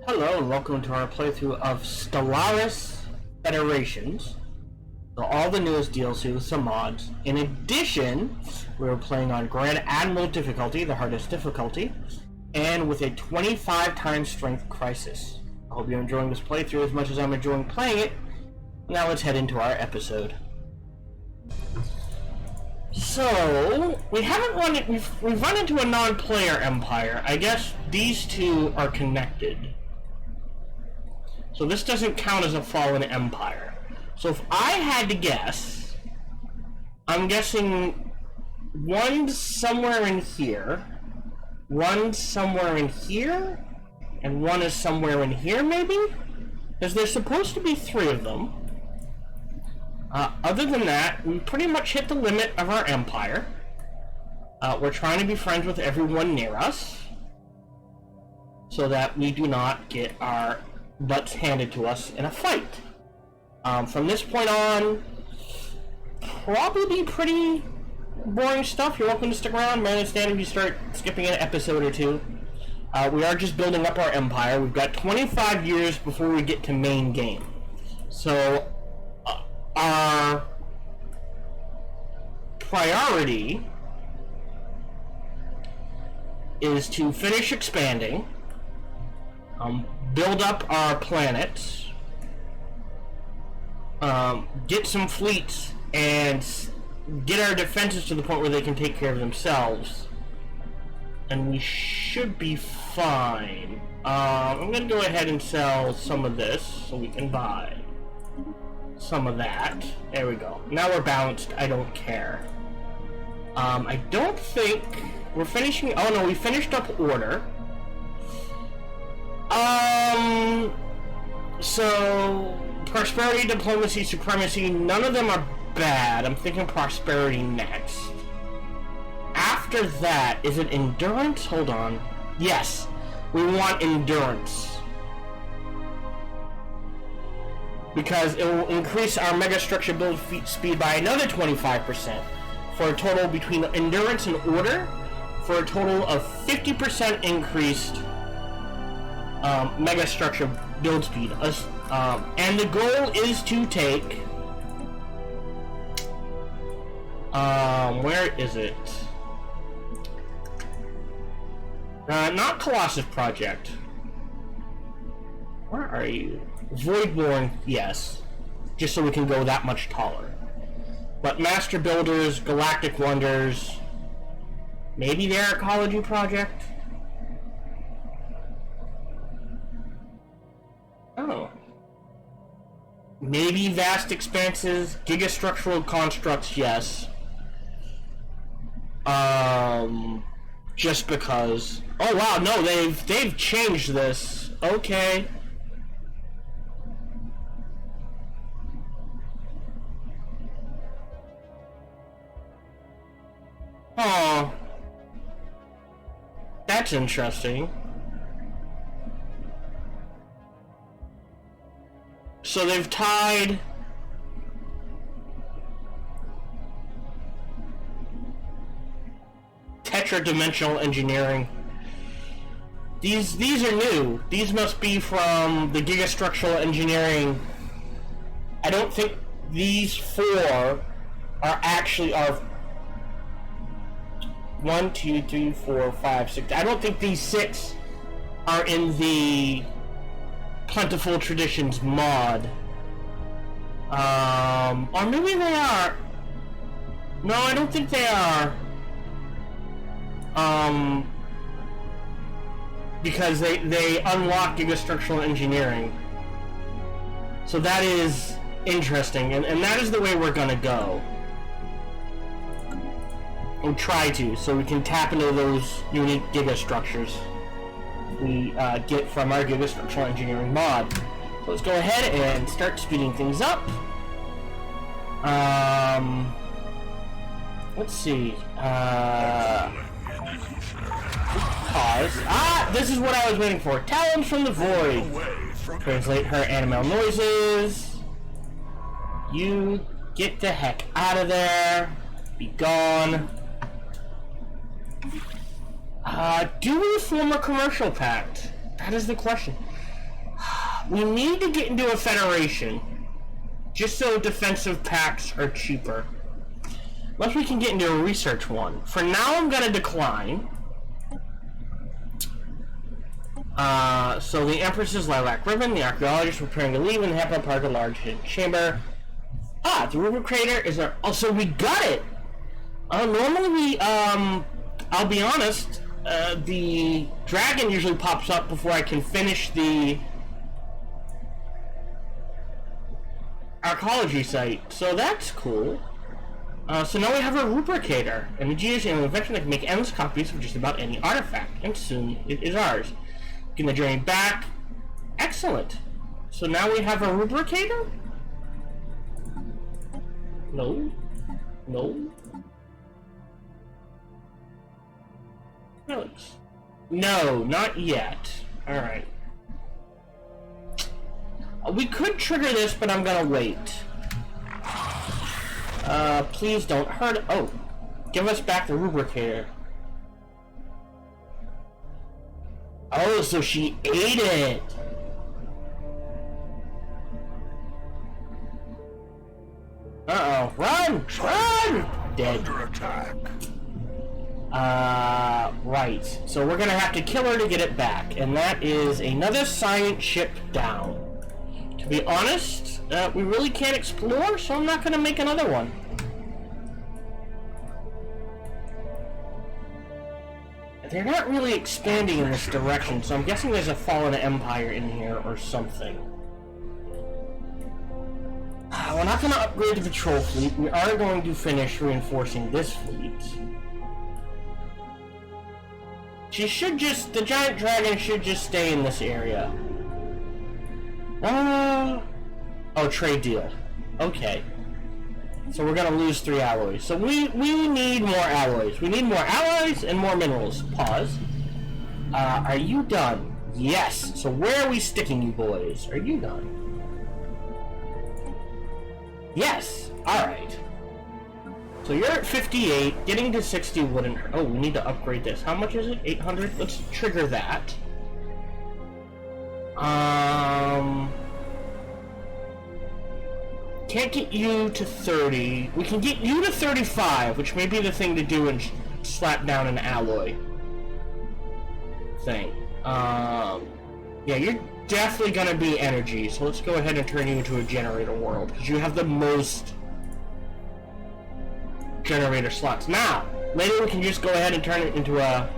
Hello and welcome to our playthrough of Stellaris Federations. So all the newest DLC with some mods. In addition, we're playing on Grand Admiral difficulty, the hardest difficulty, and with a 25 times strength crisis. I hope you're enjoying this playthrough as much as I'm enjoying playing it. Now let's head into our episode. So, we've run into a non-player empire. I guess these two are connected. So this doesn't count as a fallen empire. So if I had to guess, I'm guessing one's somewhere in here, one's somewhere in here, and one is somewhere in here maybe? Because there's supposed to be 3 of them. Other than that, we pretty much hit the limit of our empire. We're trying to be friends with everyone near us, so that we do not get our butts handed to us in a fight. From this point on, probably pretty boring stuff. You're welcome to stick around. I understand if you start skipping an episode or two. We are just building up our empire. We've got 25 years before we get to main game. So, our priority is to finish expanding, build up our planets, get some fleets, and get our defenses to the point where they can take care of themselves. And we should be fine. I'm going to go ahead and sell some of this so we can buy some of that. There we go. Now we're balanced. I don't care. I don't think we're finishing. Oh no, we finished up order. So prosperity, diplomacy, supremacy, none of them are bad. I'm thinking prosperity next. After that, is it endurance? Hold on. Yes, we want endurance. Because it will increase our megastructure build speed by another 25%, for a total between endurance and order, for a total of 50% increased megastructure build speed. And the goal is to take... where is it? Not Colossus Project. Where are you? Voidborn, yes. Just so we can go that much taller. But Master Builders, Galactic Wonders, maybe their Ecology Project? Oh. Maybe Vast Expanses, Gigastructural Constructs, yes. Just because. Oh wow, no, they've changed this. Okay. Oh, that's interesting. So they've tied tetradimensional engineering. These are new. These must be from the Gigastructural engineering. I don't think these 4 are actually 1, 2, 3, 4, 5, 6. I don't think these 6 are in the Plentiful Traditions mod. Or maybe they are. No, I don't think they are. Because they unlock Gigastructural engineering. So that is interesting, and that is the way we're gonna go. And try to, so we can tap into those unique gigastructures we get from our Gigastructural engineering mod. So let's go ahead and start speeding things up. Let's see. Pause. This is what I was waiting for. Talons from the Void. Translate her animal noises. You get the heck out of there. Be gone. Do we form a commercial pact? That is the question. We need to get into a Federation, just so defensive packs are cheaper. Unless we can get into a research one. For now, I'm gonna decline. So the Empress's Lilac Ribbon, the Archaeologist preparing to leave, and the Hepburn Park, a large hidden chamber. Ah, the River Crater is there. Oh, so we got it! Normally we, I'll be honest, the dragon usually pops up before I can finish the archaeology site, so that's cool. So now we have a rubricator, and the Geo's an invention that can make endless copies of just about any artifact, and soon it is ours. Getting the journey back. Excellent. So now we have a rubricator? No. No. Relics. No, not yet. Alright. We could trigger this, but I'm gonna wait. Please don't hurt it. Oh, give us back the rubricator. Oh, so she ate it. Uh-oh. Run! Run! Dead. Under attack. Right. So we're gonna have to kill her to get it back, and that is another science ship down. To be honest, we really can't explore, so I'm not gonna make another one. They're not really expanding in this direction, so I'm guessing there's a fallen empire in here or something. We're not going to upgrade the patrol fleet. We are going to finish reinforcing this fleet. She should just... the giant dragon should just stay in this area. Oh, trade deal. Okay. So we're gonna lose 3 alloys. So we need more alloys. We need more alloys and more minerals. Pause. Are you done? Yes. So where are we sticking you boys? Are you done? Yes. Alright. So you're at 58. Getting to 60 wouldn't hurt. Oh, we need to upgrade this. How much is it? 800? Let's trigger that. Can't get you to 30. We can get you to 35, which may be the thing to do and slap down an alloy thing. Yeah, you're definitely gonna be energy, so let's go ahead and turn you into a generator world, because you have the most generator slots. Now, later we can just go ahead and turn it into a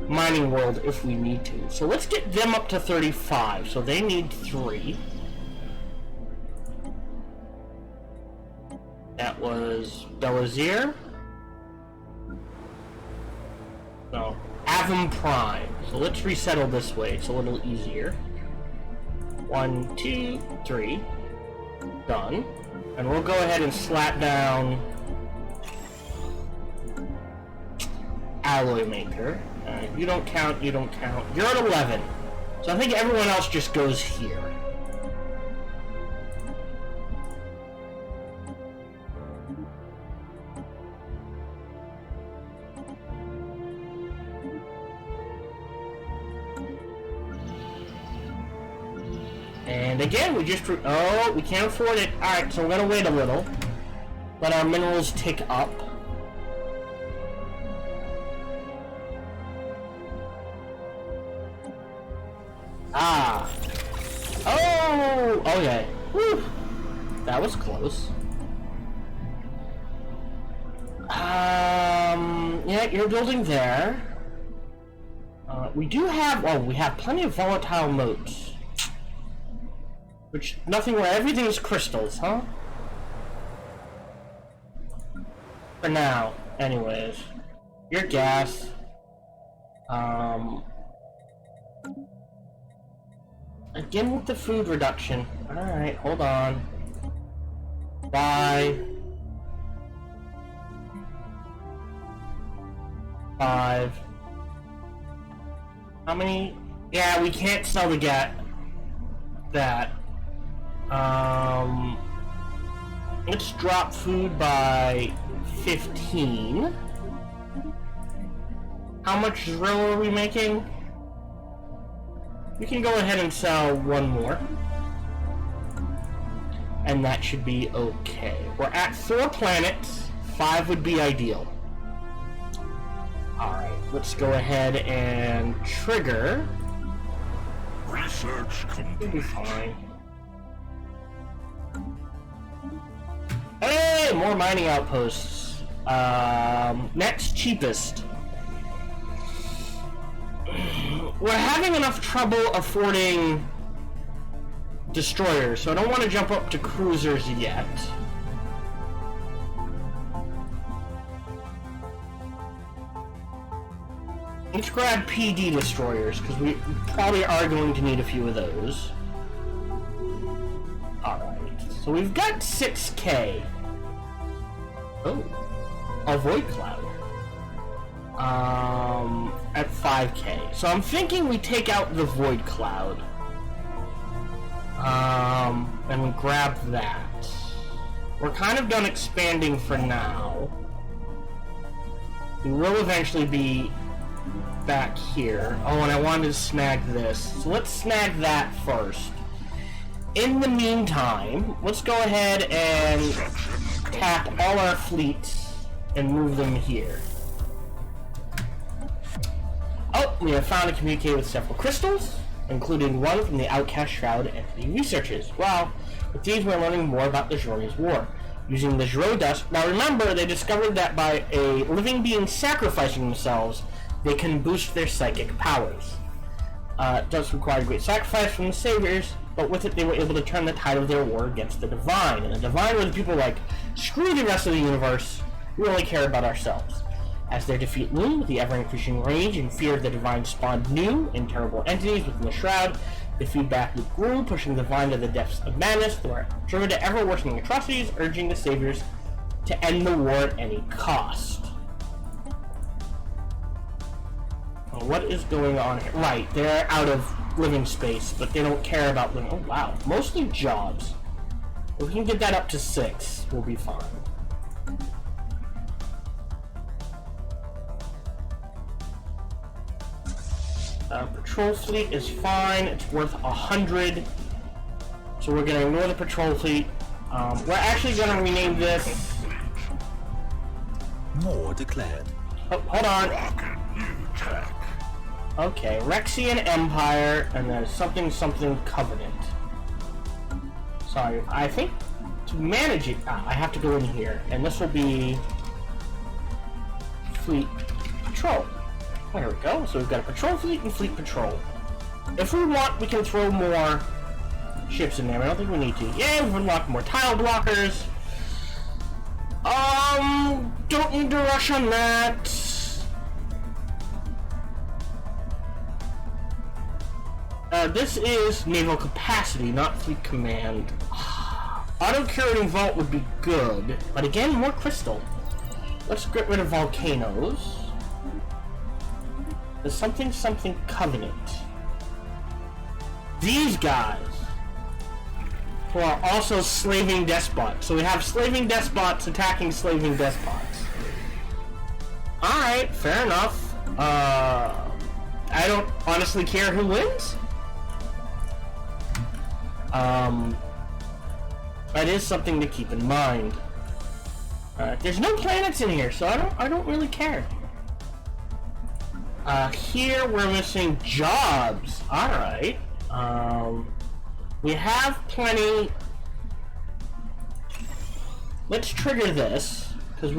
mining world if we need to. So let's get them up to 35, so they need 3. That was Belazir. No, Avum Prime. So let's resettle this way. It's a little easier. 1, 2, 3. Done. And we'll go ahead and slap down Alloy Maker. You don't count, you don't count. You're at 11. So I think everyone else just goes here. And again, we just... oh, we can't afford it. Alright, so we're gonna wait a little. Let our minerals tick up. Ah. Oh! Okay. Whew. That was close. Yeah, you're building there. We do have... oh, we have plenty of volatile motes. Which, nothing where everything is crystals, huh? For now, anyways. Your gas. Again with the food reduction. Alright, hold on. Bye. 5. How many? Yeah, we can't sell the that. Let's drop food by 15. How much drill are we making? We can go ahead and sell one more. And that should be okay. We're at 4 planets. 5 would be ideal. Alright, let's go ahead and trigger. Research complete. We'll be fine. Hey, more mining outposts. Next cheapest. We're having enough trouble affording destroyers, so I don't want to jump up to cruisers yet. Let's grab PD destroyers, because we probably are going to need a few of those. Alright, so we've got 6K. Oh, a Void Cloud. At 5K. So I'm thinking we take out the Void Cloud. And we grab that. We're kind of done expanding for now. We will eventually be back here. Oh, and I wanted to snag this. So let's snag that first. In the meantime, let's go ahead and tap all our fleets and move them here. Oh, we have found and communicated with several crystals, including one from the Outcast Shroud Entity researchers. Well, with these we're learning more about the Jori's War. Using the Joro Dust. Now remember, they discovered that by a living being sacrificing themselves, they can boost their psychic powers. It does require great sacrifice from the Saviors, but with it they were able to turn the tide of their war against the Divine. And the Divine were the people like, screw the rest of the universe, we only care about ourselves. As their defeat loomed, the ever-increasing rage and fear of the Divine spawned new and terrible entities within the Shroud. The feedback loop grew, pushing the Divine to the depths of madness. They were driven to ever-worsening atrocities, urging the Saviors to end the war at any cost. Well, what is going on here? Right, they're out of living space, but they don't care about living. Oh, wow. Mostly jobs. If we can get that up to 6, we'll be fine. Patrol fleet is fine. It's worth 100. So we're going to ignore the patrol fleet. We're actually going to rename this. More declared. Oh, hold on. Rocket new tech. Okay, Rexian Empire, and there's something Covenant. Sorry, I think to manage it, I have to go in here, and this will be Fleet Patrol. There we go. So we've got a patrol fleet and fleet patrol. If we want, we can throw more ships in there. I don't think we need to. Yeah, we've unlocked more tile blockers. Don't need to rush on that. This is naval capacity, not fleet command. Auto-curating vault would be good, but again, more crystal. Let's get rid of volcanoes. There's something Covenant. These guys, who are also slaving despots. So we have slaving despots attacking slaving despots. Alright, fair enough. I don't honestly care who wins. That is something to keep in mind. There's no planets in here, so I don't really care. Here we're missing jobs. Alright. We have plenty. Let's trigger this, because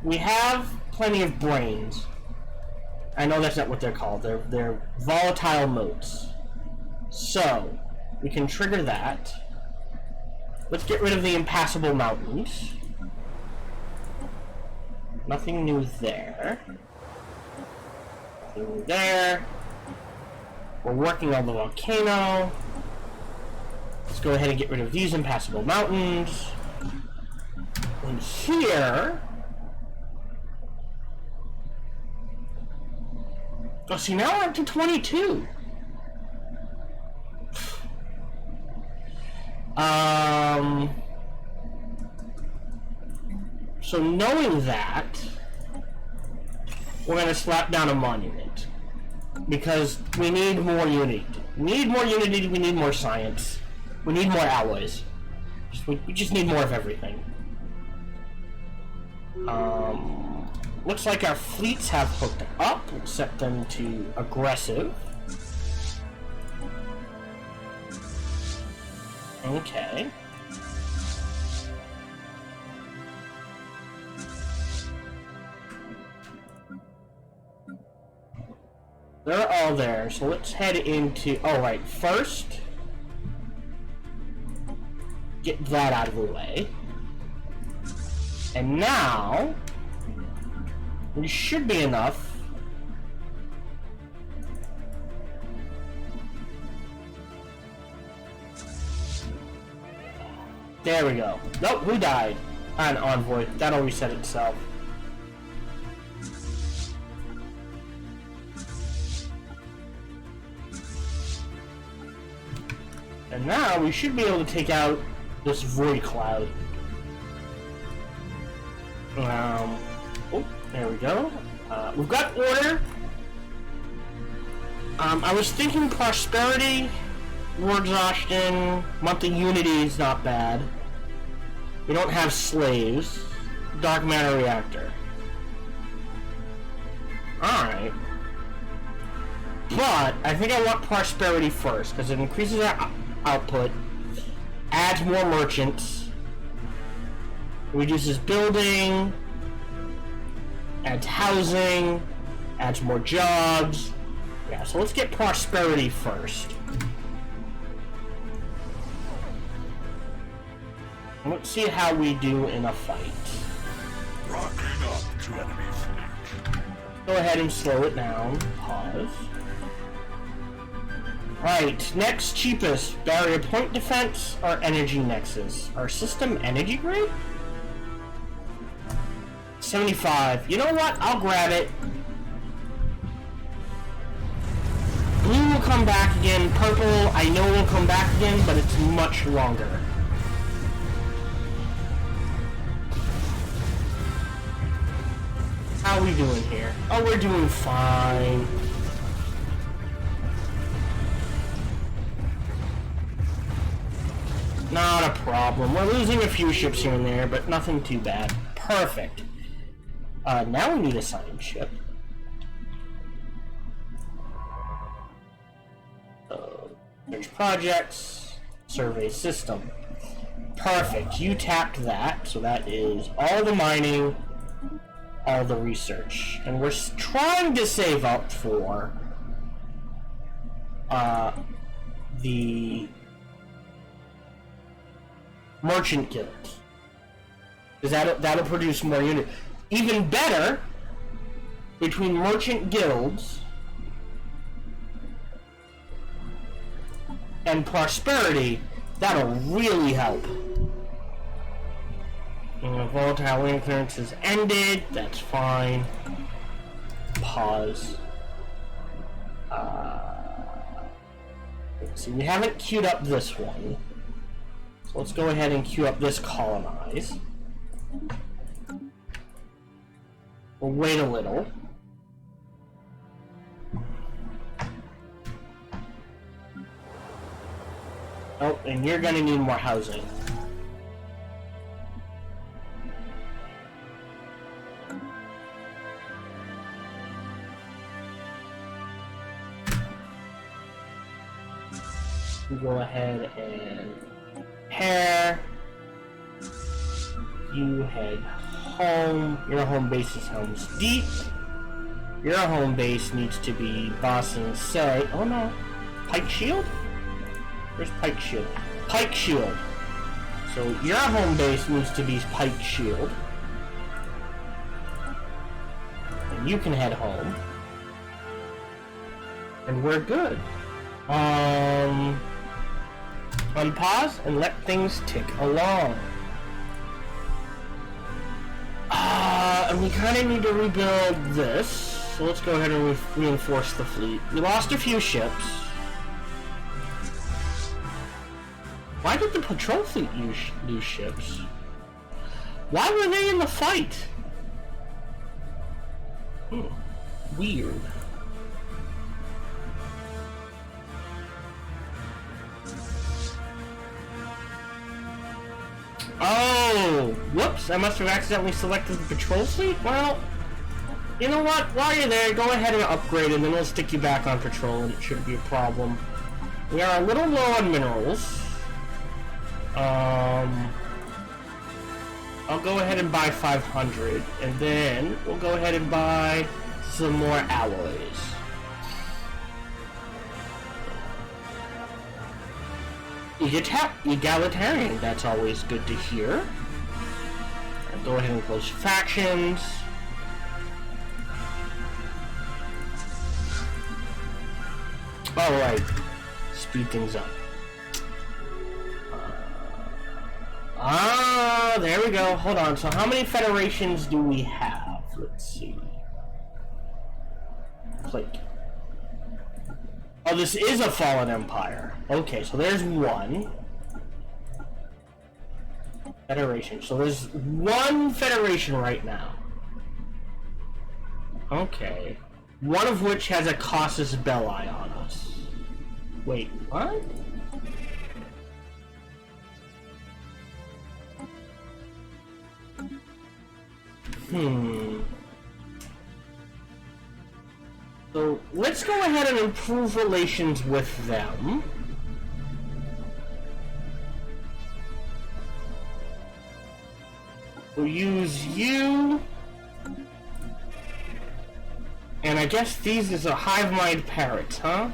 we have plenty of brains. I know that's not what they're called. They're volatile motes. So, we can trigger that. Let's get rid of the impassable mountains. Nothing new there. Nothing new there. We're working on the volcano. Let's go ahead and get rid of these impassable mountains. And here... Oh, see, now we're up to 22. So knowing that, we're going to slap down a monument. Because we need more unity. We need more unity, we need more science. We need more alloys. We just need more of everything. Looks like our fleets have hooked up. We'll set them to aggressive. Okay. They're all there, so let's head into... Oh, right, first... get that out of the way. And now... we should be enough... There we go. Nope, who died? An envoy. That always said itself. And now we should be able to take out this void cloud. Oh, there we go. We've got order. I was thinking prosperity, war exhaustion, monthly unity is not bad. We don't have slaves. Dark matter reactor. Alright. But I think I want prosperity first, because it increases our output, adds more merchants, reduces building, adds housing, adds more jobs. Yeah, so let's get prosperity first. And let's see how we do in a fight. Rocking up to enemy fleet. Go ahead and slow it down. Pause. Right, next cheapest, barrier point defense or energy nexus? Our system energy grade? 75. You know what? I'll grab it. Blue will come back again. Purple, I know will come back again, but it's much longer. How are we doing here? Oh, we're doing fine. Not a problem. We're losing a few ships here and there, but nothing too bad. Perfect. Now we need a science ship. There's projects, survey system. Perfect. You tapped that, so that is all the mining, all the research. And we're trying to save up for the merchant guild, because that'll produce more units. Even better, between merchant guilds and prosperity, that'll really help. Volatile lane clearance has ended. That's fine. Pause. Let's see, we haven't queued up this one. So let's go ahead and queue up this colonize. We'll wait a little. Oh, and you're gonna need more housing. We go ahead and pair. You head home. Your home base is Helm's Deep. Your home base needs to be Bossing Say. Oh no. Pike Shield? Where's Pike Shield? Pike Shield. So your home base needs to be Pike Shield. And you can head home. And we're good. Unpause and let things tick along. And we kind of need to rebuild this, so let's go ahead and reinforce the fleet. We lost a few ships. Why did the patrol fleet use ships? Why were they in the fight? Weird. Oh! Whoops, I must have accidentally selected the patrol fleet? Well, you know what? While you're there, go ahead and upgrade and then we'll stick you back on patrol and it shouldn't be a problem. We are a little low on minerals. I'll go ahead and buy 500 and then we'll go ahead and buy some more alloys. Egalitarian, that's always good to hear. I'll go ahead and close factions. Alright, speed things up. There we go. Hold on. So how many federations do we have? Let's see. Click. Oh, this is a fallen empire. Okay, so there's one. Federation. So there's one federation right now. Okay. One of which has a casus belli on us. Wait, what? So let's go ahead and improve relations with them. We'll use you. And I guess these is a hive mind parrots, huh?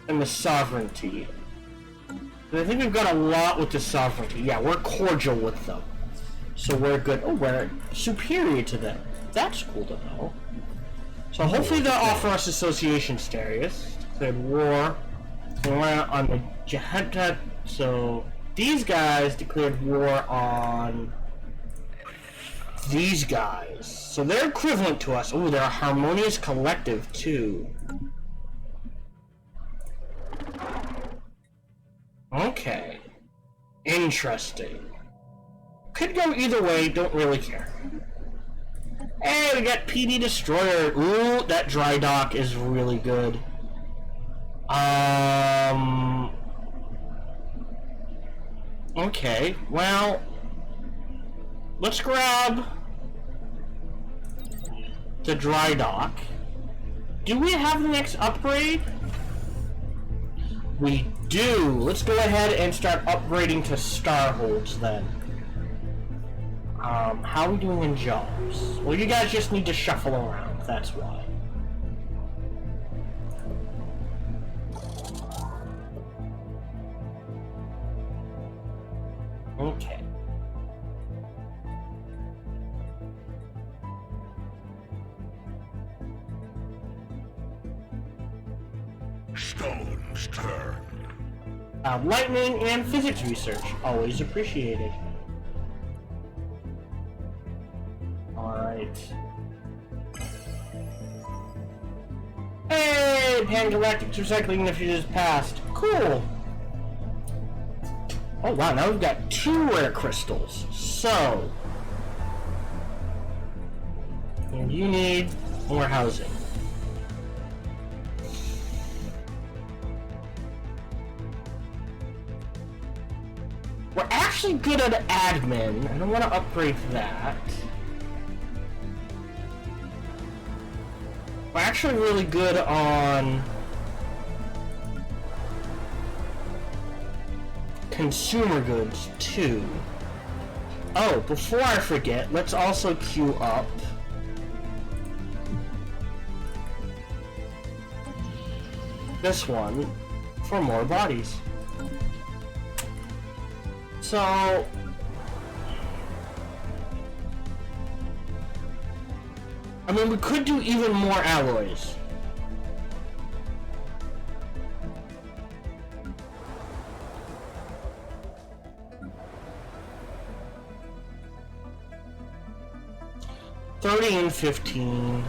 And the sovereignty. And I think we've got a lot with the sovereignty. Yeah, we're cordial with them. So we're good. Oh, we're superior to them. That's cool to know. So hopefully they'll offer us association status. Declared war. So we're on the Jahanta. So these guys declared war on these guys. So they're equivalent to us. Oh, they're a harmonious collective too. Okay. Interesting. Could go either way, don't really care. Hey, we got PD Destroyer. Ooh, that dry dock is really good. Okay, well, let's grab the dry dock. Do we have the next upgrade? We do. Let's go ahead and start upgrading to Starholds then. How are we doing in jobs? Well, you guys just need to shuffle around, that's why. Okay. Stone's turn. Lightning and physics research, always appreciated. Alright. Hey! Pan-Galactic Recycling Initiative passed. Cool! Oh wow, now we've got 2 rare crystals. So... and you need more housing. We're actually good at admin. I don't want to upgrade that. We're actually really good on consumer goods too. Oh, before I forget, let's also queue up this one for more bodies. So, I mean, we could do even more alloys. $30 and $15.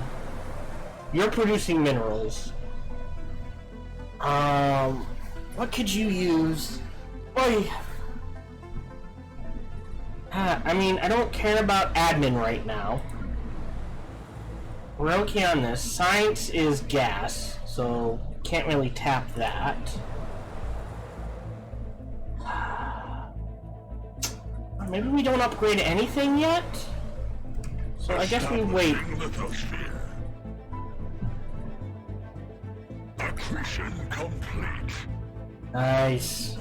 You're producing minerals. What could you use? Boy. I mean, I don't care about admin right now. We're okay on this. Science is gas, so can't really tap that. Maybe we don't upgrade anything yet? So I guess we wait. Accretion complete. Nice.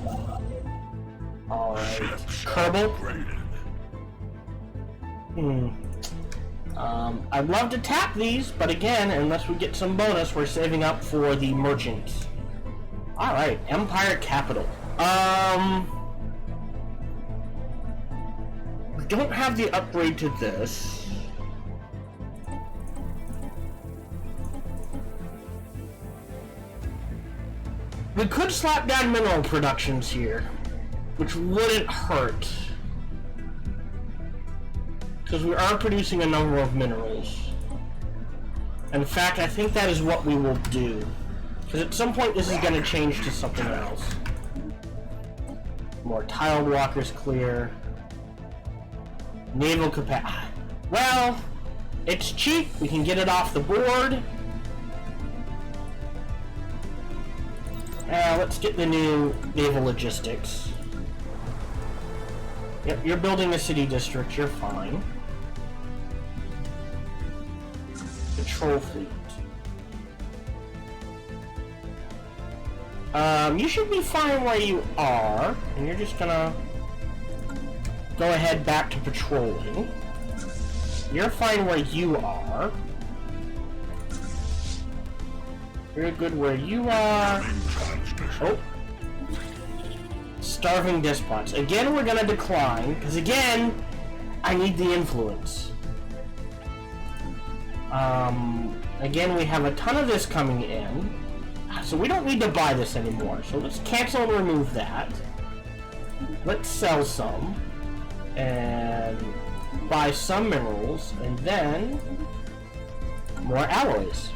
Alright. Kerbal? I'd love to tap these, but again, unless we get some bonus, we're saving up for the merchant. Alright, Empire Capital. We don't have the upgrade to this. We could slap down mineral productions here, which wouldn't hurt. Because we are producing a number of minerals. In fact, I think that is what we will do. Because at some point this is going to change to something else. More tiled walkers clear. Naval capacity. Well, it's cheap. We can get it off the board. Let's get the new naval logistics. Yep, you're building a city district. You're fine. Patrol fleet. You should be fine where you are, and you're just gonna go ahead back to patrolling. You're fine where you are. You're good where you are. Oh. Starving despots. Again, we're gonna decline, because again, I need the influence. Again, we have a ton of this coming in, so we don't need to buy this anymore. So let's cancel and remove that. Let's sell some, and buy some minerals, and then more alloys.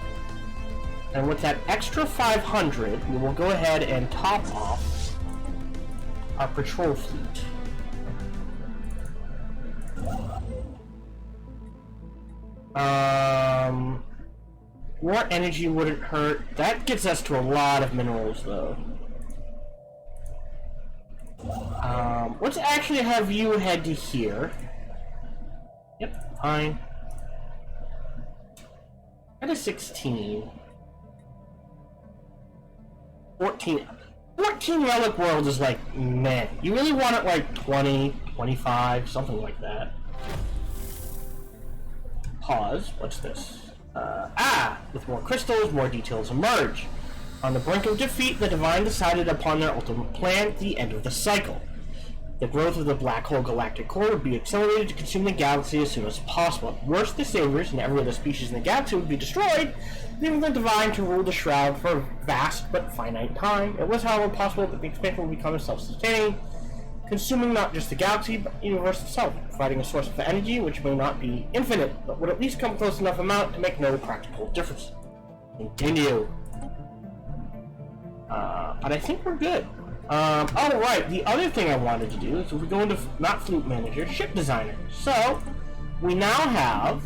And with that extra 500, we will go ahead and top off our patrol fleet. More energy wouldn't hurt. That gets us to a lot of minerals, though. Let's actually have you head to here. Yep, fine. That is 16. 14. 14 Relic World is like, meh. You really want it like 20, 25, something like that. Pause. What's this? With more crystals, more details emerge. On the brink of defeat, the Divine decided upon their ultimate plan at the end of the cycle. The growth of the black hole galactic core would be accelerated to consume the galaxy as soon as possible. Worse, the Saviors and every other species in the galaxy would be destroyed, leaving the Divine to rule the Shroud for a vast but finite time. It was, however, possible that the expansion would become self-sustaining, consuming not just the galaxy, but the universe itself, providing a source of energy which may not be infinite, but would at least come close enough amount to make no practical difference. Continue. But I think we're good. Oh, right, the other thing I wanted to do is if we go into, not Fleet Manager, Ship Designer. So, we now have...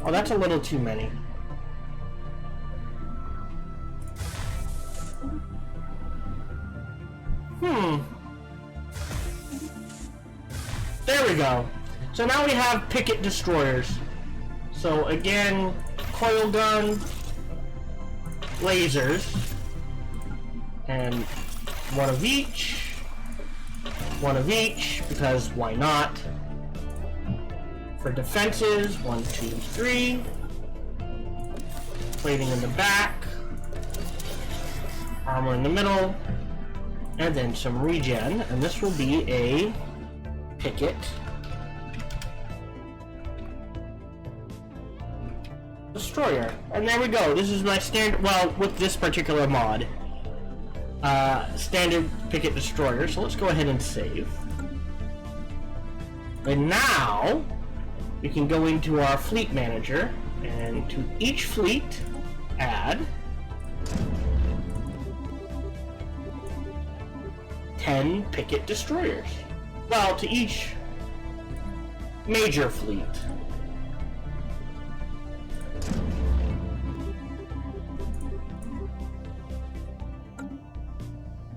Oh, that's a little too many. There we go. So now we have picket destroyers. So again, coil gun, lasers, and one of each, because why not? For defenses, 1, 2, 3, plating in the back, armor in the middle, and then some regen, and this will be a picket destroyer. And there we go. This is my standard, well, with this particular mod, standard picket destroyer. So let's go ahead and save. And now we can go into our fleet manager, and to each fleet add 10 picket destroyers. Well, to each major fleet.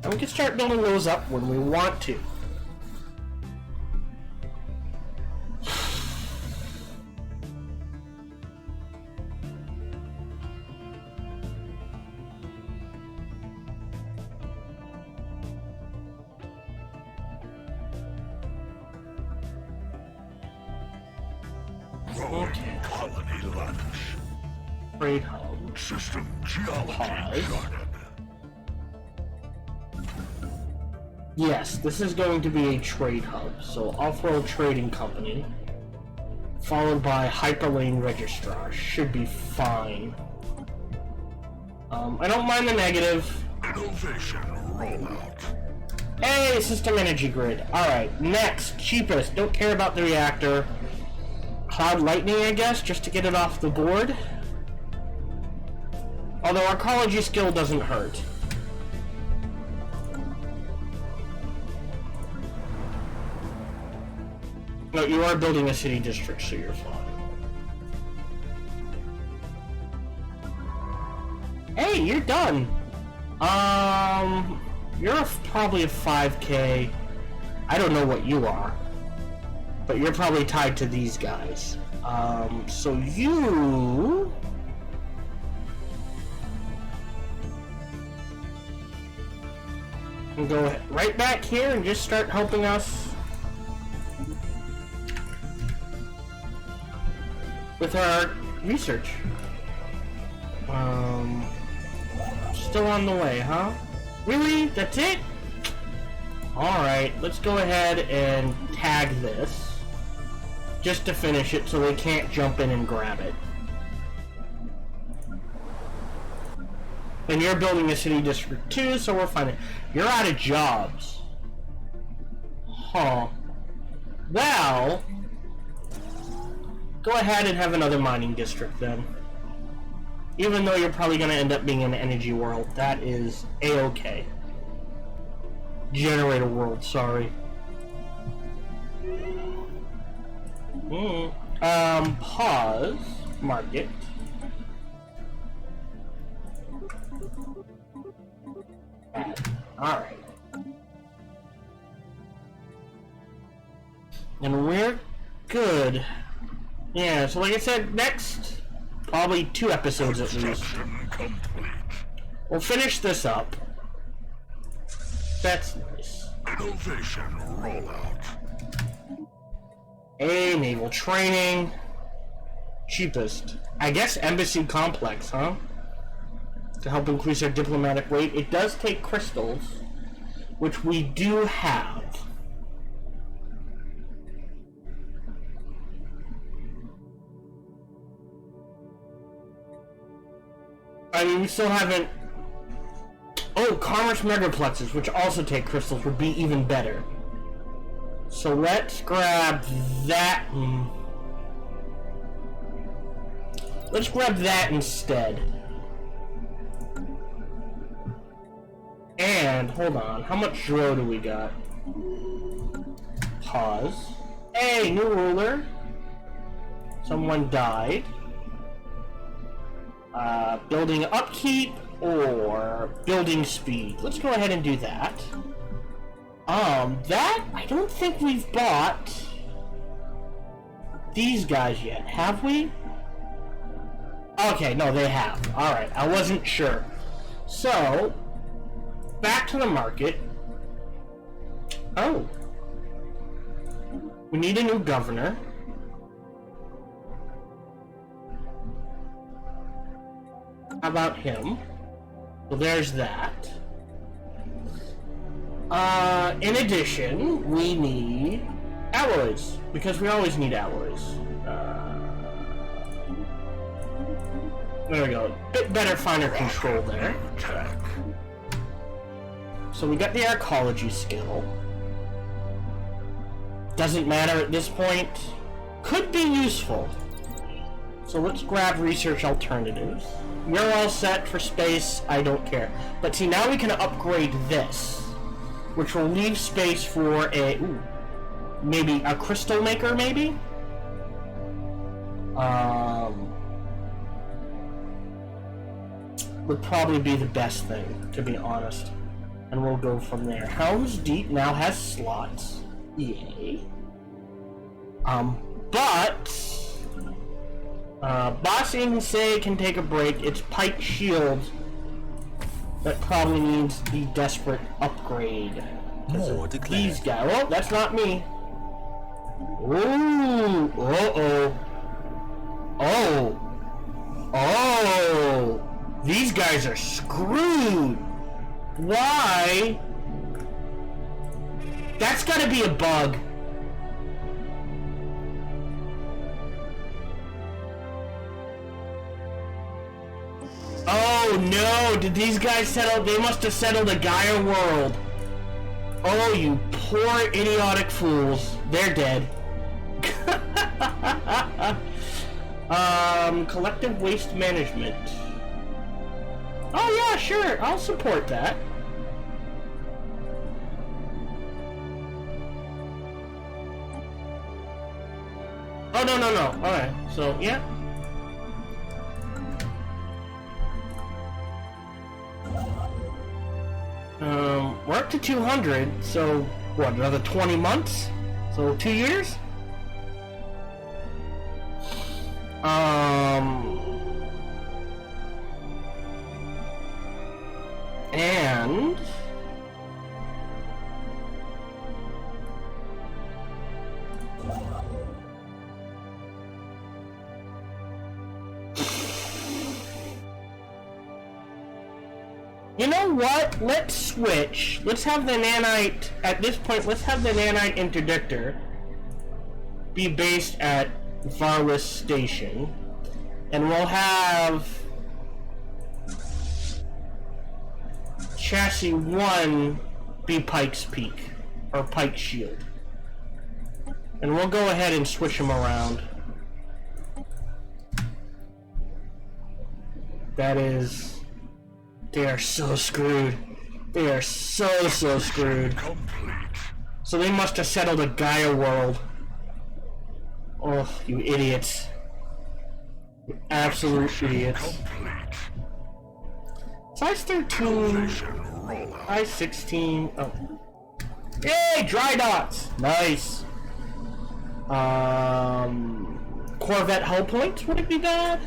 And we can start building those up when we want to. Okay. Colony launch. Trade hub. System geology Pause. charted. Yes, this is going to be a trade hub, so off-world trading company, followed by hyperlane registrar. Should be fine. I don't mind the negative. Innovation rollout. Hey, system energy grid. Alright, next, cheapest. Don't care about the reactor. Cloud lightning, I guess, just to get it off the board. Although arcology skill doesn't hurt. No, you are building a city district, so you're fine. Hey, you're done. You're probably a 5K. I don't know what you are, but you're probably tied to these guys. So you can go right back here and just start helping us with our research. Still on the way, huh? Really? That's it? Alright, let's go ahead and tag this. Just to finish it so they can't jump in and grab it. And you're building a city district too, so we're fine. You're out of jobs. Huh. Well, go ahead and have another mining district then. Even though you're probably going to end up being in the energy world, that is a-okay. Generator world, sorry. Pause. Market. Alright. And we're good. Yeah, so like I said, next, probably 2 episodes at least. Complete. We'll finish this up. That's nice. Innovation rollout. A naval training. Cheapest. I guess embassy complex, huh? To help increase our diplomatic weight. It does take crystals, which we do have. I mean, we still haven't... Oh, commerce megaplexes, which also take crystals, would be even better. So let's grab that. Let's grab that instead. And, hold on, how much draw do we got? Pause. Hey, new ruler. Someone died. Building upkeep or building speed. Let's go ahead and do that. That, I don't think we've bought these guys yet, have we? Okay, no, they have. Alright, I wasn't sure. So, back to the market. Oh. We need a new governor. How about him? Well, there's that. In addition, we need alloys, because we always need alloys. There we go. Bit better, finer control there. So we got the arcology skill. Doesn't matter at this point. Could be useful. So let's grab research alternatives. You're all set for space, I don't care. But see, now we can upgrade this, which will leave space for a, maybe a crystal maker, maybe? would probably be the best thing, to be honest. And we'll go from there. Helm's Deep now has slots. Yay. Bossing Say can take a break. It's Pike Shield that probably needs the desperate upgrade. More declared. These guys. Well, that's not me. Ooh. Uh-oh. Oh. These guys are screwed. Why? That's gotta be a bug. Oh no, did these guys settle? They must have settled a Gaia world. Oh, you poor idiotic fools. They're dead. Collective waste management. Oh yeah, sure, I'll support that. Oh no. Alright, so yeah. We're up to 200, so what, another 20 months? So 2 years? And you know what? Let's switch. Let's have the nanite, at this point, let's have the nanite interdictor be based at Varus Station. And we'll have Chassis 1 be Pike's Peak, or Pike's Shield. And we'll go ahead and switch them around. That is... They are so screwed. They are so screwed. So they must have settled a Gaia world. Oh, you idiots. You absolute idiots. Size 13. Size 16. Oh. Yay! Dry dots! Nice. Corvette hull points? Would it be bad?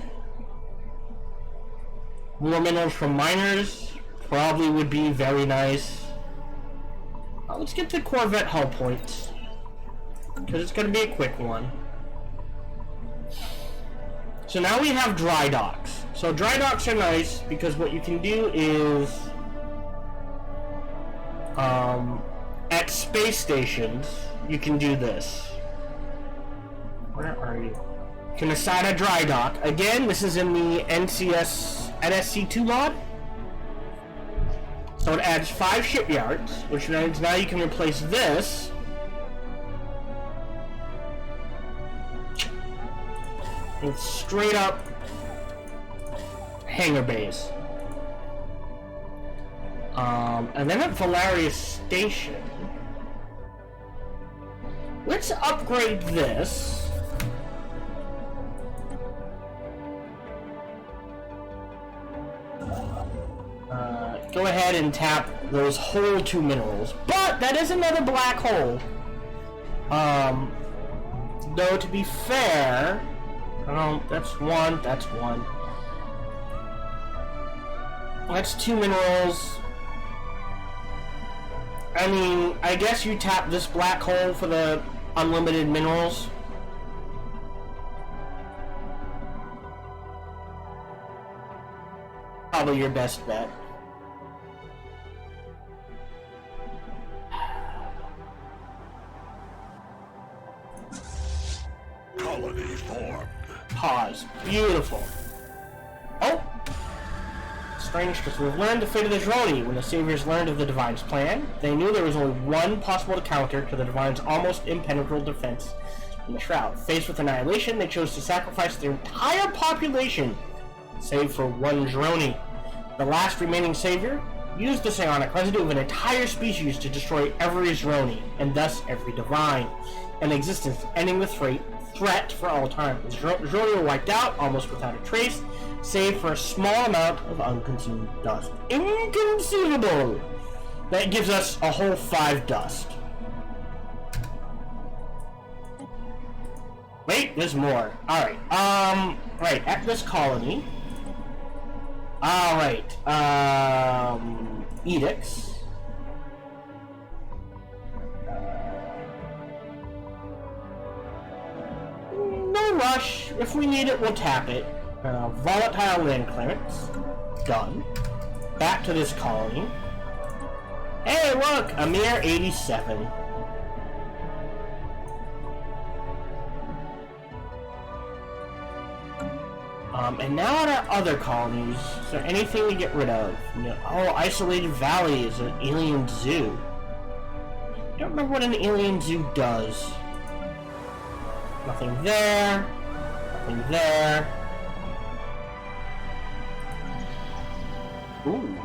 More minerals from miners probably would be very nice. Let's get the Corvette hull points, because it's going to be a quick one. So now we have dry docks. So dry docks are nice because what you can do is at space stations you can do this. Where are you? You can assign a dry dock. Again, this is in the NSC2 mod. So it adds 5 shipyards, which means now you can replace this with straight up hangar bays. And then at Valarius Station, let's upgrade this. Go ahead and tap those whole 2 minerals. But that is another black hole. Though to be fair, that's one. That's 2 minerals. I mean, I guess you tap this black hole for the unlimited minerals. Probably your best bet. Colony formed. Pause. Beautiful. Oh! Strange, because we've learned the fate of the Droni. When the Saviors learned of the Divine's plan, they knew there was only one possible counter to the Divine's almost impenetrable defense in the Shroud. Faced with annihilation, they chose to sacrifice their entire population, save for one Droni. The last remaining Savior, Use the psionic residue of an entire species to destroy every Israeli, and thus every divine, in existence, ending the threat for all time. Israeli were wiped out, almost without a trace, save for a small amount of unconsumed dust. Inconceivable! That gives us a whole 5 dust. Wait, there's more. Alright, right, at this colony. Alright, edicts. No rush. If we need it, we'll tap it. Volatile land clearance. Done. Back to this colony. Hey, look! A mere 87. And now at our other colonies, is there anything to get rid of? No. Oh, Isolated Valley is an alien zoo. I don't remember what an alien zoo does. Nothing there. Nothing there. Ooh.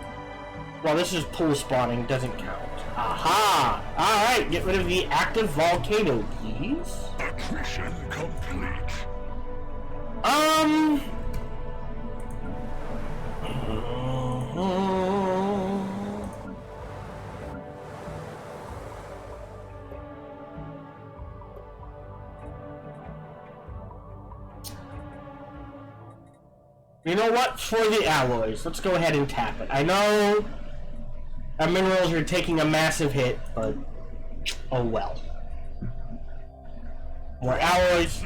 Well, this is pool spawning, doesn't count. Aha! Alright, get rid of the active volcano, please. Acquisition complete. You know what? For the alloys, let's go ahead and tap it. I know our minerals are taking a massive hit, but oh well. More alloys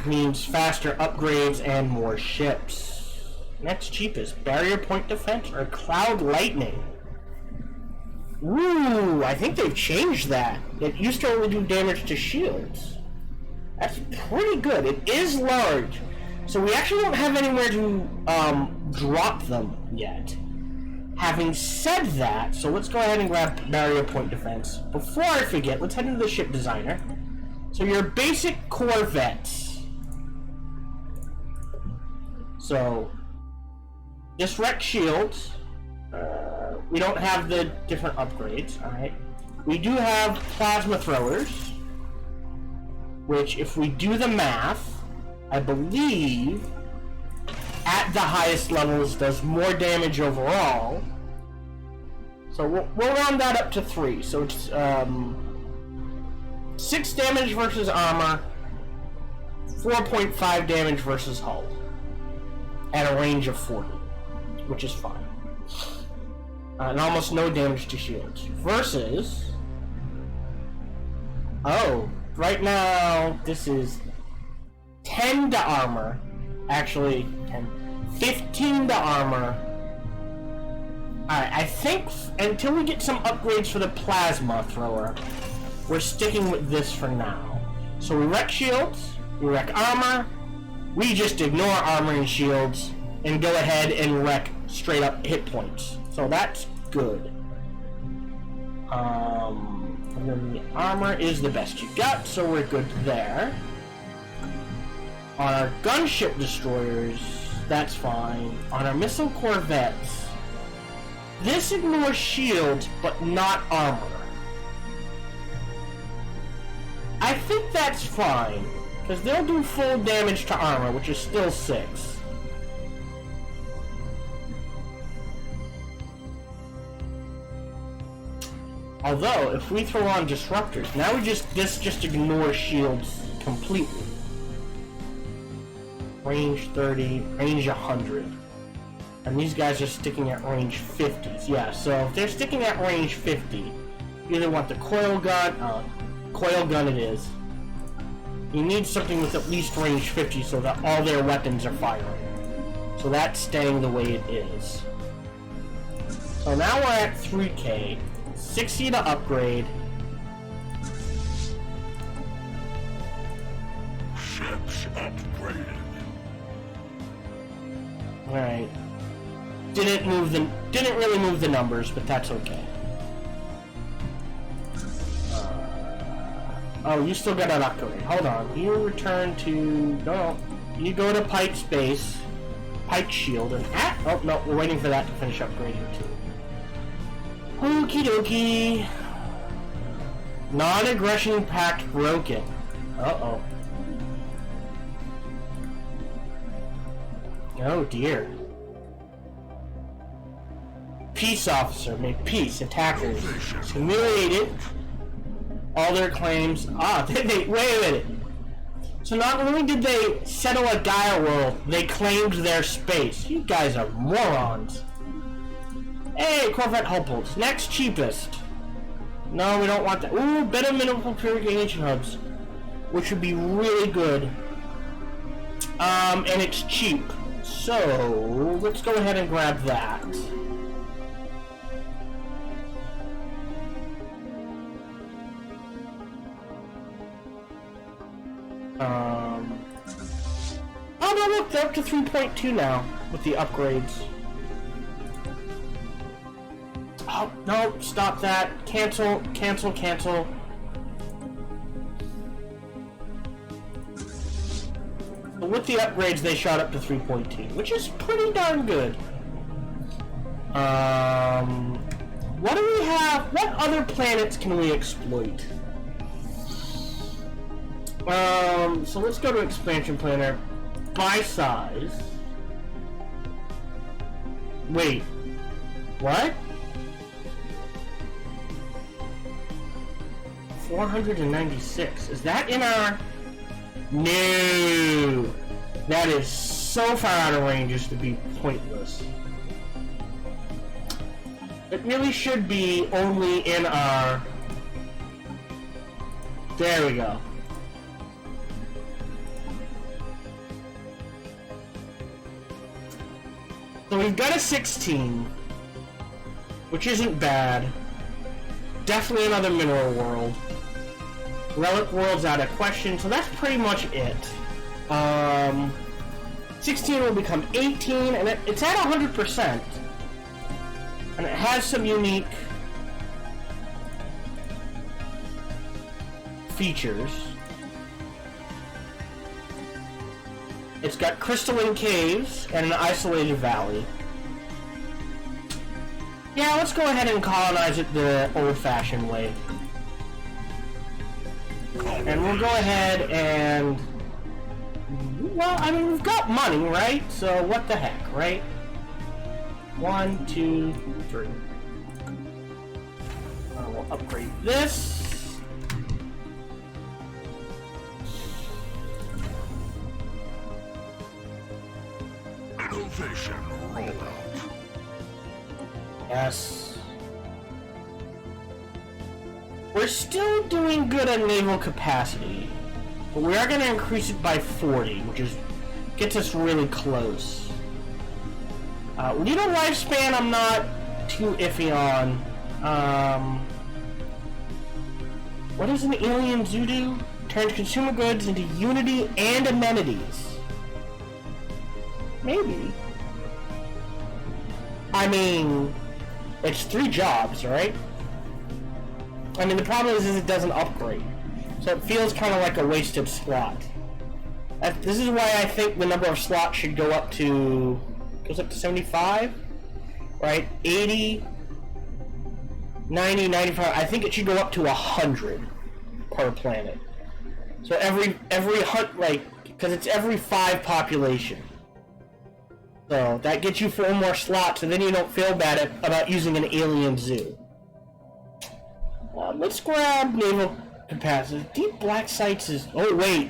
means faster upgrades and more ships. Next cheapest, barrier point defense or cloud lightning. Ooh, I think they've changed that. It used to only do damage to shields. That's pretty good. It is large, so we actually don't have anywhere to drop them yet. Having said that, so let's go ahead and grab barrier point defense. Before I forget, let's head into the ship designer. So your basic corvettes. So disrect shields. We don't have the different upgrades. All right. We do have plasma throwers, which, if we do the math, I believe at the highest levels does more damage overall. So we'll round that up to 3. So it's 6 damage versus armor, 4.5 damage versus hull, at a range of 40, which is fine. And almost no damage to shields. Versus... oh, right now this is 10 to armor. Actually, 15 to armor. Alright, I think until we get some upgrades for the plasma thrower, we're sticking with this for now. So we wreck shields, we wreck armor, we just ignore armor and shields, and go ahead and wreck straight up hit points. So that's good. And then the armor is the best you got, so we're good there. On our gunship destroyers, that's fine. On our missile corvettes, this ignores shields, but not armor. I think that's fine, because they'll do full damage to armor, which is still 6. Although, if we throw on disruptors, now this just ignores shields completely. Range 30, range 100. And these guys are sticking at range 50s. Yeah, so if they're sticking at range 50, you either want the coil gun it is. You need something with at least range 50 so that all their weapons are firing. So that's staying the way it is. So now we're at 3K. 60 to upgrade. Ships upgraded. Alright. Didn't really move the numbers, but that's okay. Oh, you still got an upgrade. Hold on. You return to... No. You go to Pike's base. Pike shield and... oh, no. We're waiting for that to finish upgrading too. Okie dokie. Non-aggression pact broken. Uh-oh. Oh dear. Peace officer made peace. Attackers humiliated all their claims. Wait a minute. So not only did they settle a Gaia world, they claimed their space. You guys are morons. Hey, Corvette Hupples. Next cheapest. No, we don't want that. Ooh, better minimal purification hubs, which would be really good. And it's cheap. So let's go ahead and grab that. Oh no, look, they're up to 3.2 now with the upgrades. Oh, no, stop that. Cancel, cancel, cancel. But with the upgrades, they shot up to 3.2, which is pretty darn good. What do we have? What other planets can we exploit? So let's go to expansion planner. By size. Wait. What? 496. Is that in our... No! That is so far out of range as to be pointless. It really should be only in our... There we go. So we've got a 16, which isn't bad. Definitely another mineral world. Relic world's out of question, so that's pretty much it. 16 will become 18, and it's at 100%. And it has some unique features. It's got crystalline caves and an isolated valley. Yeah, let's go ahead and colonize it the old-fashioned way. And we'll go ahead and... Well, I mean, we've got money, right? So what the heck, right? 1, 2, 3. We'll upgrade this. Innovation rollout. Yes. We're still doing good on naval capacity, but we are going to increase it by 40, which gets us really close. Lunar lifespan, I'm not too iffy on. What does an alien zoo do? Turns consumer goods into unity and amenities. Maybe. I mean, it's 3 jobs, right? I mean, the problem is it doesn't upgrade. So it feels kind of like a wasted slot. This is why I think the number of slots should go up to... goes up to 75? Right? 80... 90, 95... I think it should go up to 100 per planet. So every like... because it's every 5 population. So that gets you 4 more slots, and then you don't feel bad about using an alien zoo. Let's grab naval capacity. Deep black sites is... Oh, wait.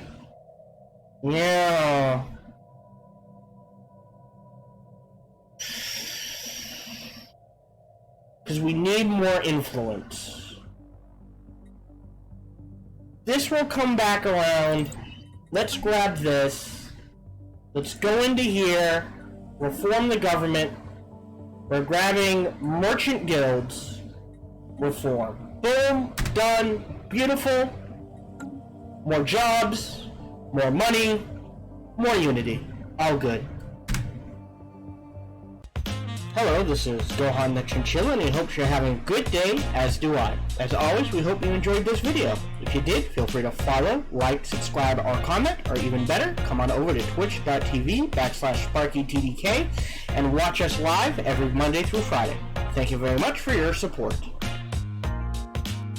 Yeah. Because we need more influence. This will come back around. Let's grab this. Let's go into here. Reform the government. We're grabbing merchant guilds. Reform. Boom. Done. Beautiful. More jobs. More money. More unity. All good. Hello, this is Gohan the Chinchilla, and he hopes you're having a good day, as do I. As always, we hope you enjoyed this video. If you did, feel free to follow, like, subscribe, or comment, or even better, come on over to twitch.tv/SparkyTDK and watch us live every Monday through Friday. Thank you very much for your support.